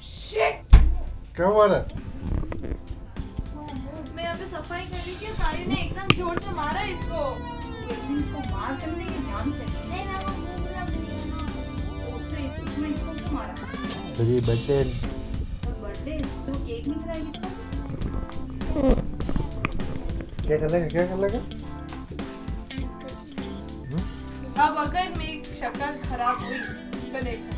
Shit! क्या हुआ रे? मैं यहाँ पे सफाई कर रही थी, ताली ने एकदम जोर से मारा इसको। इसको मार कर देंगे जान से। उससे इसने इसको क्यों मारा? तेरी बर्थडे बर्थडे तो केक नहीं खिलाएगी तो? क्या कर लेगा? क्या कर लेगा? अब अगर मेरी शक्ल खराब हुई तो देखना।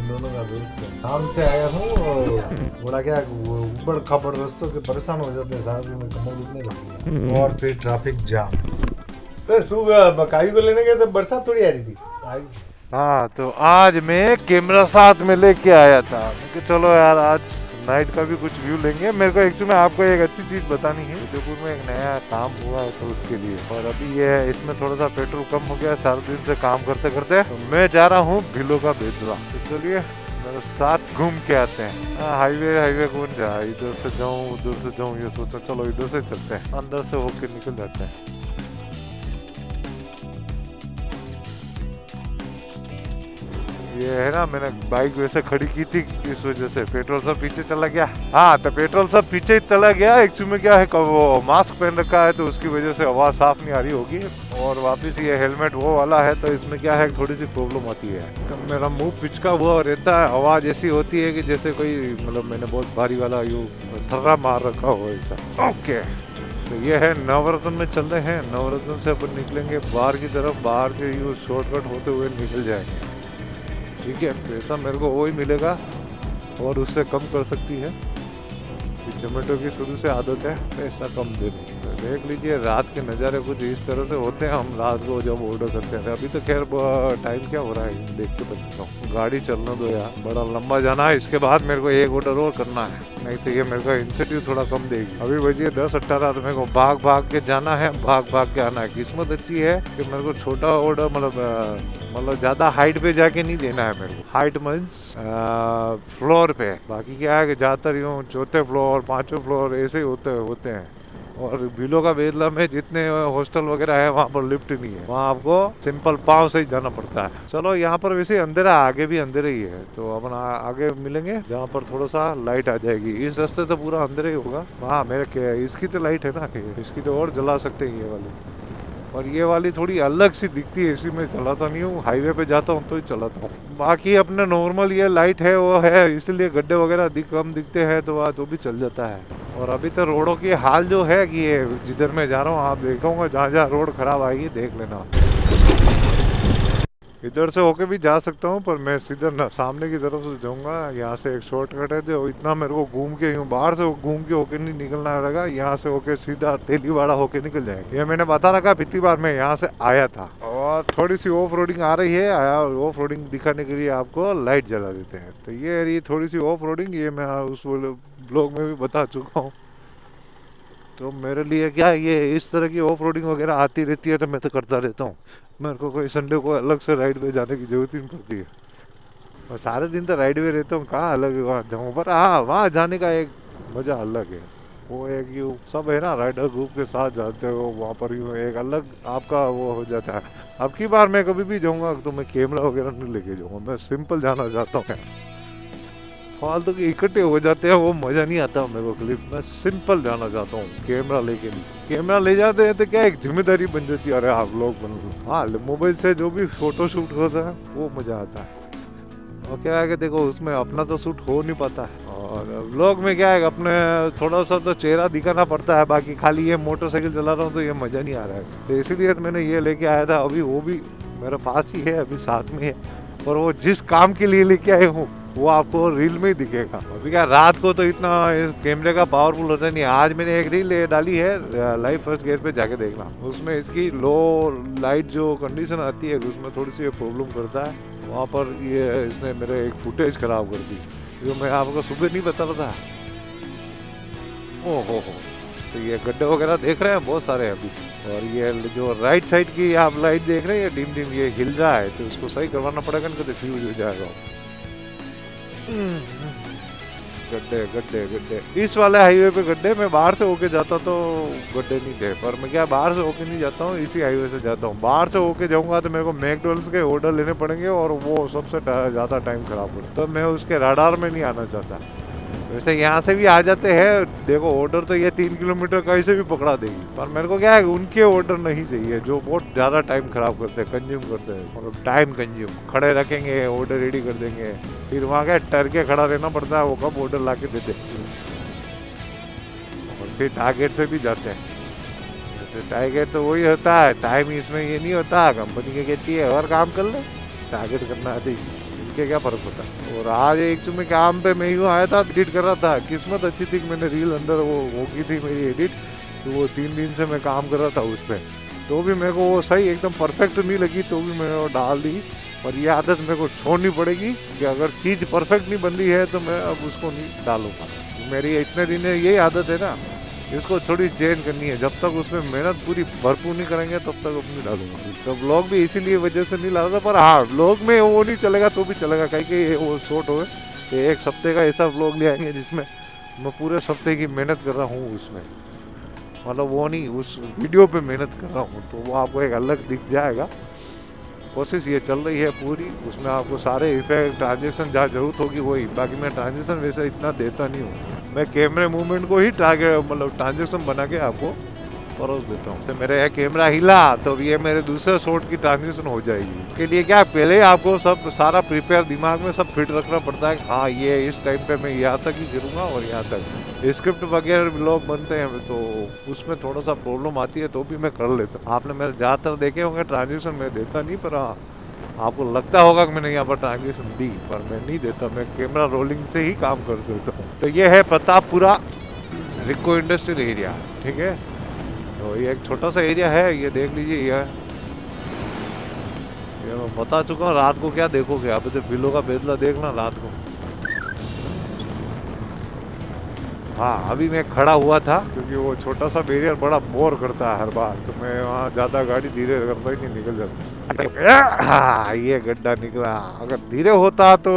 दोनों का दोस्त है। काम से आया हूँ और बड़ा क्या ऊबड़ खाबड़ रास्तों के परेशान हो जाते हैं, सारा दिन कमर दुखने लगती है और फिर ट्रैफिक जाम। तू काई को लेने गया तो बरसात थोड़ी आ रही थी। हाँ, तो आज मैं कैमरा साथ में लेके आया था। मैं चलो यार आज नाइट का भी कुछ व्यू लेंगे। मेरे को एक्चुअली में आपको एक अच्छी चीज बतानी है। उदयपुर में एक नया काम हुआ है तो उसके लिए, और अभी ये है इसमें थोड़ा सा पेट्रोल कम हो गया है सारे दिन से काम करते करते। तो मैं जा रहा हूँ भिलो का बेदला। तो चलिए मेरे साथ घूम के आते हैं। हाईवे कौन जाए, इधर से जाऊँ उधर से जाऊँ, ये सोचा चलो इधर से चलते हैं, अंदर से होके निकल जाते हैं। ये है ना, मैंने बाइक वैसे खड़ी की थी इस वजह से पेट्रोल सब पीछे चला गया। हाँ, तो पेट्रोल सब पीछे ही चला गया। एक्चुअली में क्या है, वो मास्क पहन रखा है तो उसकी वजह से आवाज साफ नहीं आ रही होगी, और वापस ये हेलमेट वो वाला है तो इसमें क्या है थोड़ी सी प्रॉब्लम आती है। तो मेरा मुंह पिचका हुआ रहता है, आवाज ऐसी होती है कि जैसे कोई मतलब मैंने बहुत भारी वाला यूँ थर्रा मार रखा हो ऐसा। ओके, तो ये है नवरत्न में चल रहे हैं। नवरत्न से अपन निकलेंगे बाहर की तरफ, बाहर के यूँ शॉर्टकट होते हुए निकल जाएंगे। ठीक है, पैसा मेरे को वही मिलेगा और उससे कम कर सकती है। जोमेटो की शुरू से आदत है पैसा कम देने। तो देख लीजिए रात के नज़ारे कुछ इस तरह से होते हैं हम रात को जब ऑर्डर करते हैं। अभी तो खैर टाइम क्या हो रहा है देख के बताता हूँ। गाड़ी चलना दो यार, बड़ा लंबा जाना है। इसके बाद मेरे को एक ऑर्डर और करना है, नहीं तो ये मेरे को इंसेंटिव थोड़ा कम देगी। अभी बजिए 10:18 तो मेरे को भाग भाग के जाना है, भाग भाग के आना है। किस्मत अच्छी है कि मेरे को छोटा ऑर्डर मतलब ज्यादा हाइट पे जाके नहीं देना है मेरे को। हाइट मीन्स फ्लोर पे, बाकी क्या है कि ज्यादातर यूँ चौथे फ्लोर पांचवें फ्लोर ऐसे होते हैं। और भिलो का बेदला में जितने हॉस्टल वगैरह है वहाँ पर लिफ्ट नहीं है, वहाँ आपको सिंपल पाँव से ही जाना पड़ता है। चलो यहाँ पर वैसे अंधेरा, आगे भी अंधेरा ही है, तो अपन आगे मिलेंगे जहाँ पर थोड़ा सा लाइट आ जाएगी। इस रास्ते तो पूरा अंधेरा ही होगा। हाँ, मेरे क्या इसकी तो लाइट है ना, इसकी तो और जला सकते हैं ये वाली, और ये वाली थोड़ी अलग सी दिखती है, इसी में चलाता नहीं हूँ। हाईवे पे जाता हूँ तो ही चलाता हूँ। बाकी अपने नॉर्मल ये लाइट है वो है, इसलिए गड्ढे वगैरह कम दिखते हैं तो भी चल जाता है। और अभी तो रोडों की हाल जो है कि ये जिधर मैं जा रहा हूँ आप देखूंगा, जहाँ जहाँ रोड खराब आएगी देख लेना। इधर से होके भी जा सकता हूँ पर मैं सीधा सामने की तरफ से जाऊंगा। यहाँ से एक शॉर्टकट है जो इतना मेरे को घूम के यूँ बाहर से घूम के होके नहीं निकलना रहेगा। यहाँ से होके सीधा तेलीवाड़ा होके निकल जाएगा। ये मैंने बता रखा पिछली बार मैं यहाँ से आया था। और थोड़ी सी ऑफ रोडिंग आ रही है, ऑफ रोडिंग दिखाने के लिए आपको लाइट जला देते हैं। तो ये रही थोड़ी सी ऑफ रोडिंग, ये मैं उस ब्लॉग में भी बता चुका हूँ। तो मेरे लिए क्या ये इस तरह की ऑफ रोडिंग वगैरह आती रहती है तो मैं तो करता रहता हूँ। मेरे को कोई संडे को अलग से राइड पे जाने की जरूरत ही नहीं पड़ती है। और सारे दिन तो राइड पे रहता हूँ, कहाँ अलग वहाँ जाऊँ। पर हाँ, वहाँ जाने का एक मज़ा अलग है। वो एक यूँ सब है ना, राइडर ग्रुप के साथ जाते हो वहाँ पर, यूँ एक अलग आपका वो हो जाता है। अब की बार मैं कभी भी जाऊँगा तो मैं कैमरा वगैरह नहीं लेके जाऊँगा, मैं सिंपल जाना चाहता हूँ। फालतू के इकट्ठे हो जाते हैं वो मज़ा नहीं आता मेरे को क्लिप। मैं सिंपल जाना चाहता हूँ, कैमरा लेके नहीं। कैमरा ले जाते हैं तो क्या एक जिम्मेदारी बन जाती है, अरे आप लोग बन लो। हाँ, मोबाइल से जो भी फोटो शूट होता है वो मज़ा आता है। और क्या है कि देखो उसमें अपना तो शूट हो नहीं पाता है, और व्लॉग में क्या है अपने थोड़ा सा तो चेहरा दिखाना पड़ता है। बाकी खाली ये मोटरसाइकिल चला रहा हूँ तो ये मज़ा नहीं आ रहा है। तो इसीलिए मैंने ये लेके आया था। अभी वो भी मेरे पास ही है, अभी साथ में है। और वो जिस काम के लिए लेके आए हूँ वो आपको रील में ही दिखेगा। अभी क्या रात को तो इतना कैमरे का पावरफुल होता नहीं। आज मैंने एक रील डाली है, लाइव फर्स्ट गियर पे जाके देखना। उसमें इसकी लो लाइट जो कंडीशन आती है उसमें थोड़ी सी प्रॉब्लम करता है। वहाँ पर ये इसने मेरे एक फुटेज खराब कर दी जो मैं आपको सुबह नहीं बता रहा था। ओहो, तो ये गड्ढे वगैरह देख रहे हैं बहुत सारे अभी। और ये जो राइट साइड की आप लाइट देख रहे हैं ये डिम ये हिल रहा है, तो उसको सही करवाना पड़ेगा, नहीं तो फ्यूज हो जाएगा। गड्ढे गड्ढे गड्ढे, इस वाले हाईवे पे गड्ढे। मैं बाहर से होके जाता तो गड्ढे नहीं थे, पर मैं क्या बाहर से होके नहीं जाता हूँ, इसी हाईवे से जाता हूँ। बाहर से होके जाऊंगा तो मेरे को मैकडॉनल्ड्स के ऑर्डर लेने पड़ेंगे और वो सबसे ज़्यादा टाइम खराब होता, तो मैं उसके राडार में नहीं आना चाहता। वैसे यहाँ से भी आ जाते हैं, देखो ऑर्डर तो ये 3 किलोमीटर कहीं से भी पकड़ा देगी, पर मेरे को क्या है उनके ऑर्डर नहीं चाहिए जो बहुत ज़्यादा टाइम खराब करते हैं, कंज्यूम करते हैं, मतलब टाइम कंज्यूम। खड़े रखेंगे, ऑर्डर रेडी कर देंगे, फिर वहाँ क्या टर के खड़ा रहना पड़ता है, वो कब ऑर्डर ला के देते, और फिर टारगेट से भी जाते हैं। जैसे टारगेट तो वही होता है, टाइम इसमें ये नहीं होता, कंपनी के कहती है और काम कर ले, टारगेट करना आती है, इनके क्या फर्क होता है। और आज एक में काम पे मैं यूँ आया था, एडिट कर रहा था, किस्मत अच्छी थी कि मैंने रील अंदर वो होगी थी मेरी एडिट, तो वो 3 दिन से मैं काम कर रहा था उस पर, तो भी मेरे को वो सही एकदम परफेक्ट नहीं लगी, तो भी मैंने वो डाल दी। और ये आदत मेरे को छोड़नी पड़ेगी कि अगर चीज़ परफेक्ट नहीं बन रही है तो मैं अब उसको नहीं डालूंगा। मेरी इतने दिन यही आदत है ना, इसको थोड़ी चेंज करनी है। जब तक उसमें मेहनत पूरी भरपूर नहीं करेंगे तब तक अपनी डालूंगा। तो ब्लॉग भी इसीलिए वजह से नहीं डालता, पर हाँ ब्लॉग में वो नहीं चलेगा तो भी चलेगा, कहीं कहीं वो शॉर्ट हो कि एक हफ्ते का ऐसा ब्लॉग ले आएंगे जिसमें मैं पूरे हफ्ते की मेहनत कर रहा हूँ उसमें, मतलब वो नहीं उस वीडियो पे मेहनत कर रहा हूँ, तो वो आपको एक अलग दिख जाएगा। कोशिश ये चल रही है पूरी, उसमें आपको सारे इफेक्ट ट्रांजेक्शन जहाँ जरूरत होगी वही, बाकी मैं ट्रांजेक्शन वैसे इतना देता नहीं हूँ, मैं कैमरे मूवमेंट को ही टारगेट मतलब ट्रांजेक्शन बना के आपको परोस देता हूँ। तो मेरे यहाँ कैमरा हिला तो ये मेरे दूसरे शॉट की ट्रांजेक्शन हो जाएगी। उसके लिए क्या पहले आपको सब सारा प्रिपेयर दिमाग में सब फिट रखना पड़ता है, हाँ ये इस टाइम पे मैं यहाँ तक ही करूँगा और यहाँ तक। स्क्रिप्ट वगैरह ब्लॉग बनते हैं तो उसमें थोड़ा सा प्रॉब्लम आती है, तो भी मैं कर लेता हूँ। आपने मेरे ज़्यादातर देखे होंगे ट्रांजेक्शन मैं देता नहीं, पर हाँ आपको लगता होगा कि मैंने यहाँ पर ट्रांजेक्शन दी, पर मैं नहीं देता, मैं कैमरा रोलिंग से ही काम कर देता हूँ। तो ये है प्रतापपुरा रिको इंडस्ट्रियल एरिया, ठीक है। तो ये एक छोटा सा एरिया है, ये देख लीजिए। ये मैं बता चुका हूँ, रात को क्या देखोगे आप, तो बिलों का बेदला देखना रात को। हाँ अभी मैं खड़ा हुआ था क्योंकि वो छोटा सा बैरियर बड़ा बोर करता है हर बार, तो मैं वहाँ ज़्यादा गाड़ी धीरे करता ही नहीं, निकल जाता। हाँ ये गड्ढा निकला, अगर धीरे होता तो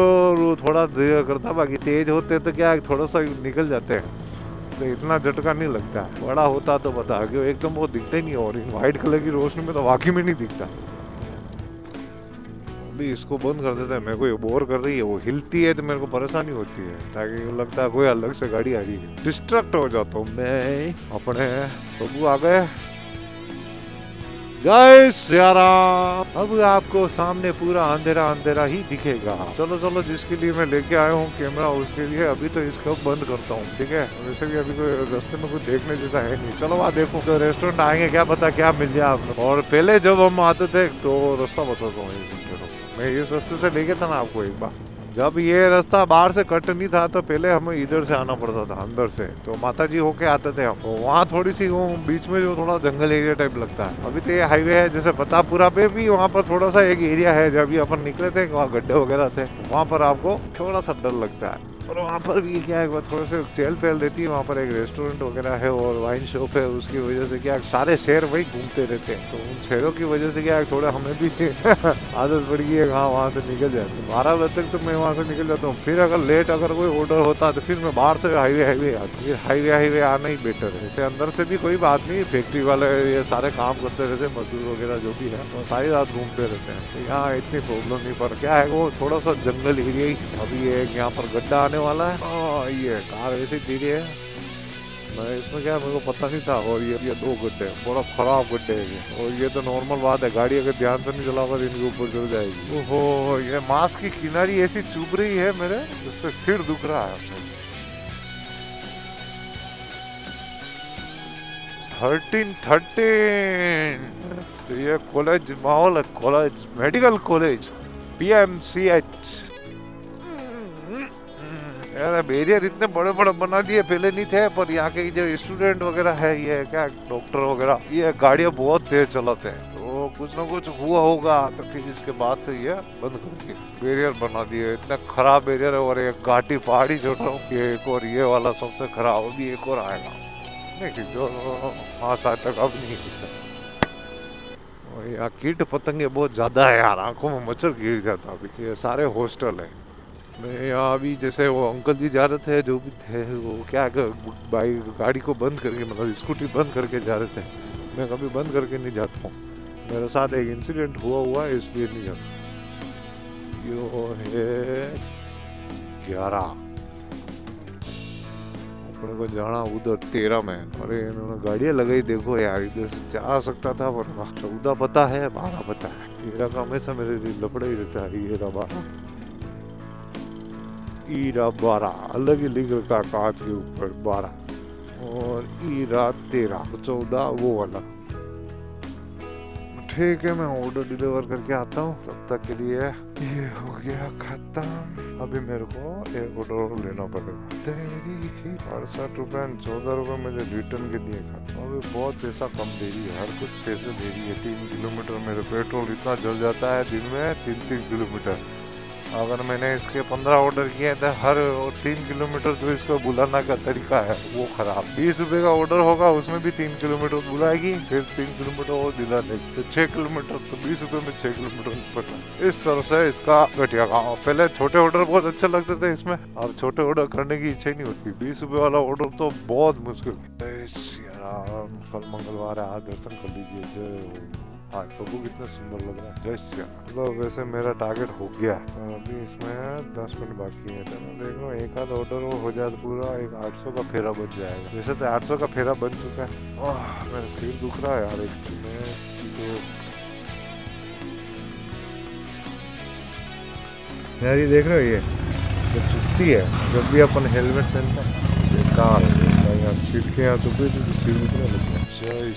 थोड़ा धीरे करता, बाकी तेज होते तो क्या थोड़ा सा निकल जाते हैं, तो इतना झटका नहीं लगता। बड़ा होता तो बता क्यों एकदम वो दिखता ही नहीं, और इन वाइट कलर की रोशनी में तो वाकई में नहीं दिखता। अभी इसको बंद कर देते हैं, मेरे को ये बोर कर रही है, वो हिलती है तो मेरे को परेशानी होती है, ताकि लगता है कोई अलग से गाड़ी आ रही है, डिस्ट्रैक्ट हो जाता हूँ मैं। अपने बबू आ गए, जय सिया राम। अब आपको सामने पूरा अंधेरा अंधेरा ही दिखेगा। चलो चलो, जिसके लिए मैं लेके आया हूँ कैमरा उसके लिए अभी तो इसको बंद करता हूँ, ठीक है। वैसे भी अभी कोई रास्ते में कुछ देखने जैसा है नहीं। चलो वहाँ देखो, तो रेस्टोरेंट आएंगे क्या पता क्या मिल जाए आपको। और पहले जब हम आते थे तो रास्ता बताता हूँ, मैं इस रास्ते से लेके था ना आपको एक बार, जब ये रास्ता बाहर से कट नहीं था तो पहले हमें इधर से आना पड़ता था अंदर से, तो माता जी होके आते थे हम। तो वहाँ थोड़ी सी वो बीच में जो थोड़ा जंगल एरिया टाइप लगता है। अभी तो ये हाईवे है, जैसे प्रतापपुरा पे भी वहाँ पर थोड़ा सा एक एरिया है, जब भी अपन निकले थे वहाँ गड्ढे वगैरह थे, वहाँ पर आपको थोड़ा सा डर लगता है। और वहाँ पर भी क्या है, थोड़े से चहल पहल देती है, वहाँ पर एक रेस्टोरेंट वगैरह है और वाइन शॉप है, उसकी वजह से क्या सारे शहर वही घूमते रहते हैं, तो उन शहरों की वजह से क्या है थोड़ा हमें भी आदत पड़ गई है हाँ वहाँ से निकल जाए। 12 बजे तक तो मैं वहाँ से निकल जाता हूँ, फिर अगर लेट अगर कोई ऑर्डर होता तो फिर मैं बाहर से हाईवे आता, फिर हाईवे आना ही बेटर है। ऐसे अंदर से भी कोई बात नहीं, फैक्ट्री वाले ये सारे काम करते रहते, मजदूर वगैरह जो भी है वो सारी रात घूमते रहते हैं, तो यहाँ इतनी प्रॉब्लम नहीं। पर क्या है वो थोड़ा सा जंगल एरिया ही। अभी एक यहाँ पर गड्ढा आने वाला है, ये कार ऐसे धीरे है, मैं इसमें क्या मेरे को पता नहीं था। और ये 2 गड्ढे बड़ा खराब गड्ढे है, और ये तो नॉर्मल बात है, गाड़ी अगर ध्यान से नहीं चलाओगा तो इनके ऊपर चल जाएगी। ओहो, ये मास्क की किनारी ऐसी चुभ रही है मेरे, जिससे सिर दुख रहा है। 13 तो ये कॉलेज माहौल है, कॉलेज मेडिकल कॉलेज PMCH। यार बैरियर इतने बड़े बड़े बना दिए, पहले नहीं थे, पर यहाँ के जो स्टूडेंट वगैरह है, ये क्या डॉक्टर वगैरह, ये गाड़ियाँ बहुत तेज चलाते हैं, तो कुछ ना कुछ हुआ होगा, तो फिर इसके बाद से ये बंद करके बैरियर बना दिए। इतना खराब बैरियर है। और एक घाटी पहाड़ी छोड़ रहा हूँ, ये एक और ये वाला सबसे खराब, अभी एक और आएगा नहीं जो 5 साल तक अब नहीं दिखता। यहाँ कीट पतंगे बहुत ज्यादा है यार, आंखों में मच्छर गिर जाता। अभी ये सारे हॉस्टल है, मैं यहाँ अभी जैसे वो अंकल जी जा रहे थे जो भी थे, वो क्या बाइक गाड़ी को बंद करके मतलब स्कूटी बंद करके जा रहे थे। मैं कभी बंद करके नहीं जाता हूँ, मेरे साथ एक इंसिडेंट हुआ है इसलिए नहीं जाता। यो है 11, अपने को जाना उधर 13 में। अरे इन्होंने गाड़ियाँ लगाई, देखो यार इधर से जा सकता था पर 14 पता है 12 पता है। 13 का हमेशा मेरे लिए लपड़ा ही रहता है। ये रहा 12 अलग ही लिख रखा कांच के ऊपर 12 और 13 14 वो वाला। ठीक है मैं ऑर्डर डिलीवर करके आता हूँ, तब तक के लिए ये हो गया खत्म। अभी मेरे को एक ऑर्डर और लेना पड़ेगा। तेरी ही 68 रुपए 14 रुपए मुझे रिटर्न के दिए खत्म। अभी बहुत पैसा कम दे रही है, हर कुछ पैसे दे रही है। 3 किलोमीटर मेरे पेट्रोल इतना जल जाता है दिन में, 3 किलोमीटर। अगर मैंने इसके 15 ऑर्डर किए थे, हर 3 किलोमीटर जो इसको बुलाना का तरीका है वो खराब। 20 रुपए का ऑर्डर होगा उसमें भी 3 किलोमीटर बुलाएगी, फिर 3 किलोमीटर और दिला देगी, तो 6 किलोमीटर, तो 20 रुपए में 6 किलोमीटर पड़ता। इस तरह से इसका घटिया काम। पहले छोटे ऑर्डर बहुत अच्छे लगते थे इसमें, और छोटे ऑर्डर करने की इच्छा ही नहीं होती। 20 रुपए वाला ऑर्डर तो बहुत मुश्किल। कल मंगलवार है, आज दर्शन कर लीजिए। जय हाँ, प्रभु कितना सुंदर लग रहा है। जय श्री राम। मतलब वैसे मेरा टारगेट हो गया, अभी इसमें 10 मिनट बाकी है। तो मैं देख रहा हूँ एक आध ऑर्डर हो जाए तो पूरा एक 800 का फेरा बन जाएगा। वैसे तो 800 का फेरा बन चुका है। मेरा सिर दुख रहा है यार एक में तो। यार ये देख रहे हो, ये जब चुपती है, जब भी अपन हेलमेट पहनता है बेकार है। यहाँ सिर के यहाँ चुपी तो सिर दुखने लगता है। जय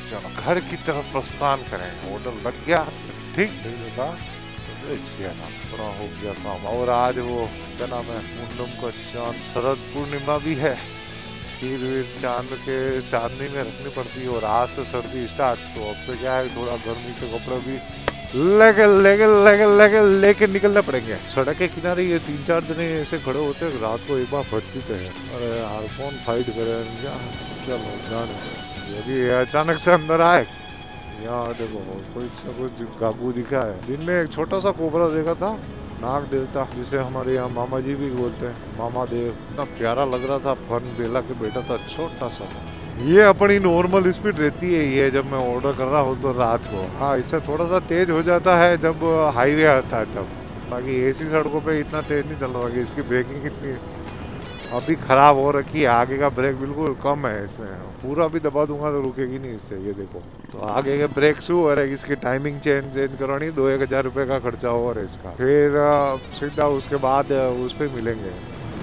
चलो घर की तरफ प्रस्थान करें। ऑर्डर लग गया, ठीक नहीं लगा तो पूरा हो गया काम। और आज वो क्या नाम है, मुंडम का चांद, शरद पूर्णिमा भी है। फिर चांद के चांदनी में रखनी पड़ती है। और आज से सर्दी स्टार्ट, तो अब से क्या है थोड़ा गर्मी के कपड़े भी लेके निकलने पड़ेंगे। सड़क के किनारे ये 3-4 जने ऐसे खड़े होते हैं, रात को एक बार फटती है। अरे यार कौन फाइट करे, चलो जाने। यदि अचानक से अंदर आए, यहाँ देखो कुछ गागू दिखा है। दिन में एक छोटा सा कोबरा देखा था, नाग देवता, जिसे हमारे यहाँ मामा जी भी बोलते हैं, मामा देव। इतना प्यारा लग रहा था, फन बेला के बेटा था, छोटा सा। ये अपनी नॉर्मल स्पीड रहती है ये जब मैं ऑर्डर कर रहा हूँ तो रात को। हाँ, इससे थोड़ा सा तेज हो जाता है जब हाईवे आता है तब। बाकी ऐसी सड़कों पे इतना तेज नहीं चल रहा। इसकी ब्रेकिंग इतनी अभी खराब हो रखी है, आगे का ब्रेक बिल्कुल कम है इसमें। पूरा भी दबा दूंगा तो रुकेगी नहीं इससे। ये देखो, तो आगे के ब्रेक शू और इसकी टाइमिंग चेंज करवानी, 2-1 हजार रुपये का खर्चा और है इसका। फिर सीधा उसके बाद उस पर मिलेंगे।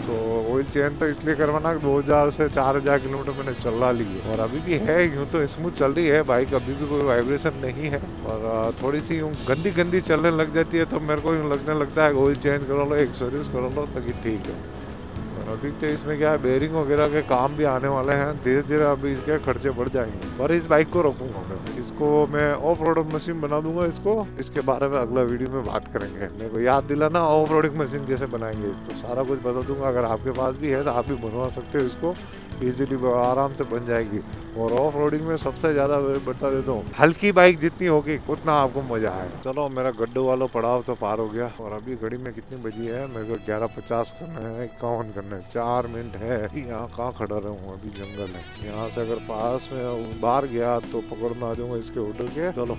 तो ऑयल चेंज तो इसलिए करवाना 2000 से 4000 किलोमीटर मैंने चला ली है, और अभी भी है यूँ तो स्मूथ चल रही है बाइक, अभी भी कोई वाइब्रेशन नहीं है। और थोड़ी सी यूँ गंदी चलने लग जाती है तो मेरे को यूँ लगने लगता है ऑयल चेंज करा लो, एक सर्विस करा लो ताकि ठीक है। अभी तो इसमें क्या है, बेरिंग वगैरह के काम भी आने वाले हैं, धीरे धीरे अभी इसके खर्चे बढ़ जाएंगे। पर इस बाइक को रखूंगा मैं, इसको मैं ऑफ रोडिंग मशीन बना दूंगा इसको। इसके बारे में अगला वीडियो में बात करेंगे। मेरे को याद दिलाना ऑफ रोडिंग मशीन कैसे बनाएंगे, तो सारा कुछ बता दूंगा। अगर आपके पास भी है तो आप भी बनवा सकते हो इसको, इजीली आराम से बन जाएगी। और ऑफ रोडिंग में सबसे ज्यादा बता देता हूँ, हल्की बाइक जितनी होगी उतना आपको मजा आएगा। चलो मेरा गड्ढे वाला पड़ाव तो पार हो गया, और अभी घड़ी में कितनी बजी है, मेरे को 11:50 करना है, 51 करना है, 4 मिनट है। यहाँ कहाँ खड़ा रहा हूँ, अभी जंगल है। यहाँ से अगर पास में बाहर गया तो पकड़ में आ जाऊंगा इसके ऑर्डर के। चलो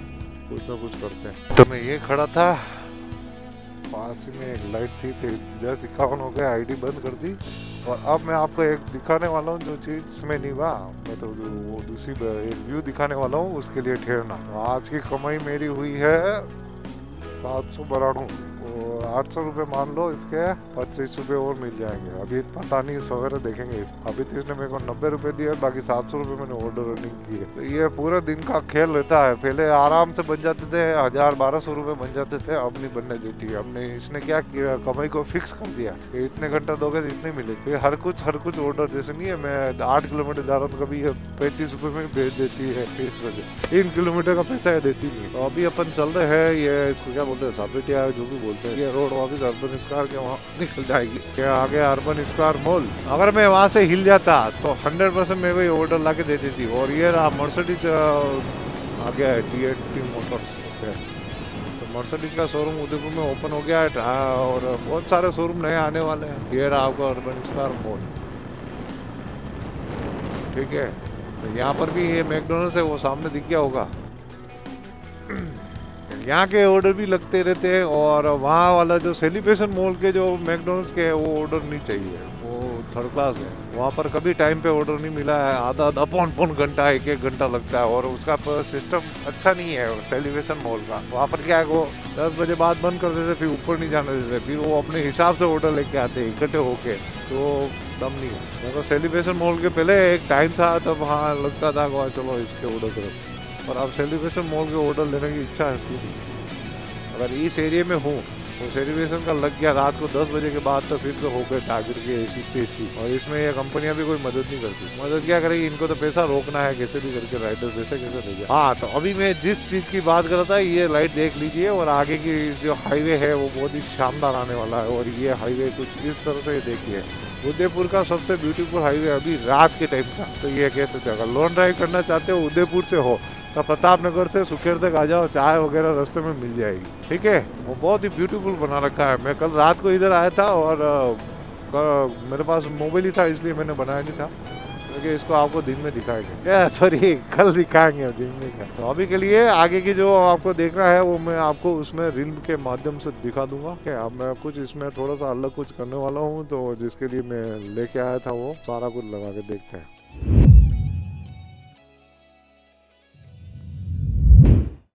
कुछ ना कुछ करते हैं। तो मैं ये खड़ा था, पास ही में एक लाइट थी, 51 हो गया, आईडी बंद कर दी। और अब मैं आपको एक दिखाने वाला हूँ जो चीज में नहीं हुआ, मैं तो वो दूसरी एक व्यू दिखाने वाला हूँ, उसके लिए ठहरना। तो आज की कमाई मेरी हुई है 792, और 800 रुपये मान लो, इसके 25 रुपये और मिल जाएंगे। अभी पता नहीं सवेरे देखेंगे। अभी तो इसने मेरे को 90 रुपये दिए, बाकी 700 रुपये मैंने ऑर्डर रनिंग की है। तो ये पूरा दिन का खेल रहता है। पहले आराम से बन जाते थे, 1000-1200 रुपये बन जाते थे, अब नहीं बनने देती। अब ने इसने क्या किया, कमाई को फिक्स कर दिया, इतने घंटा दोगे तो इतने मिले। फिर हर कुछ ऑर्डर जैसे नहीं है, मैं 8 किलोमीटर जा रहा हूँ तो कभी 35 रुपये में भेज देती है, 30 बजे 3 किलोमीटर का पैसा देती नहीं। तो अभी अपन चल रहे हैं, ये इसको क्या बोलते हैं, सापेटिया जो भी बोलते हैं। ये रोड वापिस अर्बन स्क्वायर के वहाँ निकल जाएगी। क्या आगे अर्बन स्क्वायर मॉल, अगर मैं वहाँ से हिल जाता तो 100% मेरे को ये ऑर्डर ला के दे देती। और ये रहा मर्सिडीज आ गया है, TNT मोटर्स। तो मर्सिडीज का शोरूम उदयपुर में ओपन हो गया है और बहुत सारे शोरूम नए आने वाले हैं। ये रहा आपका अर्बन स्क्वायर मॉल, ठीक है। तो यहाँ पर भी ये मैकडोनल्ड्स है, वो सामने दिख गया होगा। यहाँ के ऑर्डर भी लगते रहते हैं और वहाँ वाला जो सेलिब्रेशन मॉल के जो मैकडोनल्ड्स के है वो ऑर्डर नहीं चाहिए, वो थर्ड क्लास है। वहाँ पर कभी टाइम पे ऑर्डर नहीं मिला है, आधा पौन घंटा 1 घंटा लगता है और उसका सिस्टम अच्छा नहीं है सेलिब्रेशन मॉल का। वहाँ पर क्या है, वो 10 बजे बाद बंद कर देते, फिर ऊपर नहीं जाने देते, फिर वो अपने हिसाब से ऑर्डर लेके आते इकट्ठे होके, तो दम नहीं है। तो सेलिब्रेशन मॉल के पहले एक टाइम था तब हाँ लगता था चलो इसके ऑर्डर करो, और अब सेलिब्रेशन मॉल के ऑर्डर लेने की इच्छा है। अगर इस एरिया में हूँ तो सेलिब्रेशन का लग गया रात को 10 बजे के बाद, तो फिर तो हो गए टारगेट के एसी। और इसमें ये कंपनियां भी कोई मदद नहीं करती। मदद क्या करेगी, इनको तो पैसा रोकना है कैसे भी करके, राइडर पैसे कैसे ले जाए। हाँ, तो अभी मैं जिस चीज़ की बात कर रहा था ये लाइट देख लीजिए, और आगे की जो हाईवे है वो बहुत ही शानदार आने वाला है। और ये हाईवे कुछ इस तरह से देखिए, उदयपुर का सबसे ब्यूटीफुल हाईवे अभी रात के टाइम का। तो ये कैसे जगह लॉन्ग ड्राइव करना चाहते हो उदयपुर से हो तो प्रताप नगर से सुखेर तक आ जाओ, चाय वगैरह रास्ते में मिल जाएगी, ठीक है। वो बहुत ही ब्यूटीफुल बना रखा है। मैं कल रात को इधर आया था और मेरे पास मोबाइल ही था इसलिए मैंने बनाया नहीं था, क्योंकि इसको आपको दिन में दिखाएंगे, सॉरी कल दिखाएंगे दिन में। तो अभी के लिए आगे की जो आपको देखना है वो मैं आपको उसमें रील के माध्यम से दिखा दूंगा। अब मैं कुछ इसमें थोड़ा सा अलग कुछ करने वाला हूँ, तो जिसके लिए मैं लेके आया था वो सारा कुछ लगा के देखते हैं।